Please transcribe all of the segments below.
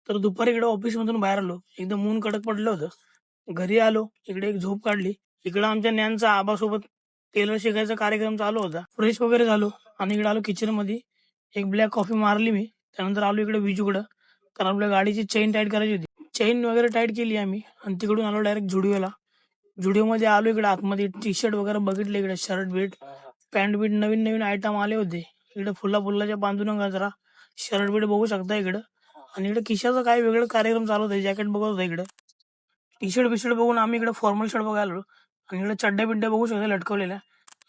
तर दुपारी इकडे ऑफिसमधून बाहेर आलो. एकदम ऊन कडक पडलं होतं. घरी आलो. इकडे एक झोप काढली. इकडं आमच्या ज्ञानचा आबासोबत टेलर शिकायचा कार्यक्रम चालू होता. फ्रेश वगैरे झालो आणि इकडे आलो किचनमध्ये. एक ब्लॅक कॉफी मारली मी. त्यानंतर आलो इकडे विजूकडं. कारण आपल्या गाडीची चेन टाईट करायची होती. चेन वगैरे टाईट केली आम्ही आणि तिकडून आलो डायरेक्ट झुडिओला. झुडिओमध्ये आलो इकडे आतमध्ये टी शर्ट वगैरे बघितले इकडे शर्ट बीट पॅन्ट बीट नवीन नवीन आयटम आले होते. इकडे फुलाच्या बांधून गजरा शर्ट बीट बघू शकता इकडं. आणि इकडे खिशाचा काय वेगळं कार्यक्रम चालू होता. जॅकेट बघत होता इकडे. टी शर्ट बिशर्ट बघून आम्ही इकडे फॉर्मल शर्ट बघायला आलो. आणि इकडे चड्ड्या बिड्ड्या बघू शकता लटकवलेल्या.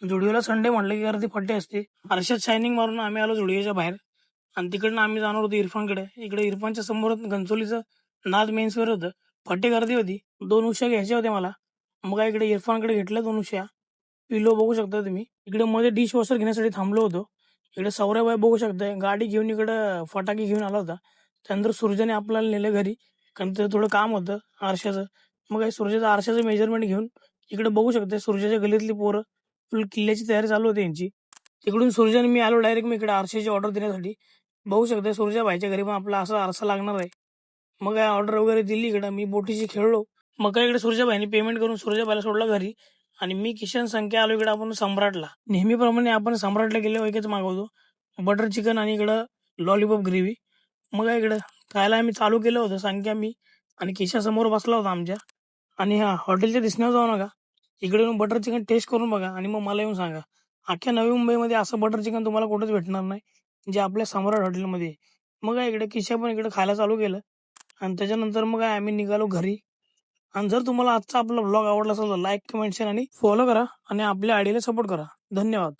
झुडिओला संडे म्हटलं की गर्दी फट्टे असते. आरशात शायनिंग मारून आम्ही आलो झुडिओच्या बाहेर. आणि तिकडनं आम्ही जाणार होतो इरफानकडे. इकडे इरफानच्या समोर घनसोलीचं नाद मेन्सवेअर होतं. फट्टे गर्दी होती. 2 उश्या घ्यायच्या होत्या मला. मग काय इकडे इरफानकडे घेतल्या 2 उश्या. पिलो बघू शकता तुम्ही. इकडे मध्ये डिश वॉशर घेण्यासाठी थांबलो होतो. इकडे सौरभभाई बघू शकताय गाडी घेऊन इकडं फटाके घेऊन आला होता. त्यानंतर सूर्याने आपल्याला नेलं घरी. कारण त्याचं थोडं काम होतं आरशाचं. मग काय सूर्याचं आरशाचं मेजरमेंट घेऊन इकडे बघू शकता सूर्याच्या गल्लीतली पोरं फुल किल्ल्याची तयारी चालू होती यांची. तिकडून सूर्याने मी आलो डायरेक्ट मी इकडे आरशाची ऑर्डर देण्यासाठी. बघू शकता सूर्या भाईच्या घरी पण आपला असा आरसा लागणार आहे. मग काय ऑर्डर वगैरे दिली इकडं मी बोटीशी खेळलो. मग काय इकडे सूर्याभाईने पेमेंट करून सूर्याबाईला सोडला घरी. आणि मी किशन संख्या आलो इकडे आपण सम्राटला. नेहमीप्रमाणे आपण सम्राटला गेल्यावर एकच मागवतो, बटर चिकन आणि इकडं लॉलीपॉप ग्रेव्ही. मग काय इकडं खायला आम्ही चालू केलं होतं संख्या मी. आणि किशा समोर बसला होता आमच्या. आणि हा हॉटेलच्या दिसण्यावर जाऊ नका. इकडे येऊन बटर चिकन टेस्ट करून बघा आणि मग मला येऊन सांगा. अख्ख्या नवी मुंबईमध्ये असं बटर चिकन तुम्हाला कुठेच भेटणार नाही, जे आपल्या सम्राट हॉटेलमध्ये आहे. मग काय इकडे किशा पण इकडे खायला चालू केलं. आणि त्याच्यानंतर मग काय आम्ही निघालो घरी. आणि जर तुम्हाला आजचा आपला ब्लॉग आवडला असेल तर लाईक, कमेंट, शेअर आणि फॉलो करा आणि आपल्या आयडीला सपोर्ट करा. धन्यवाद.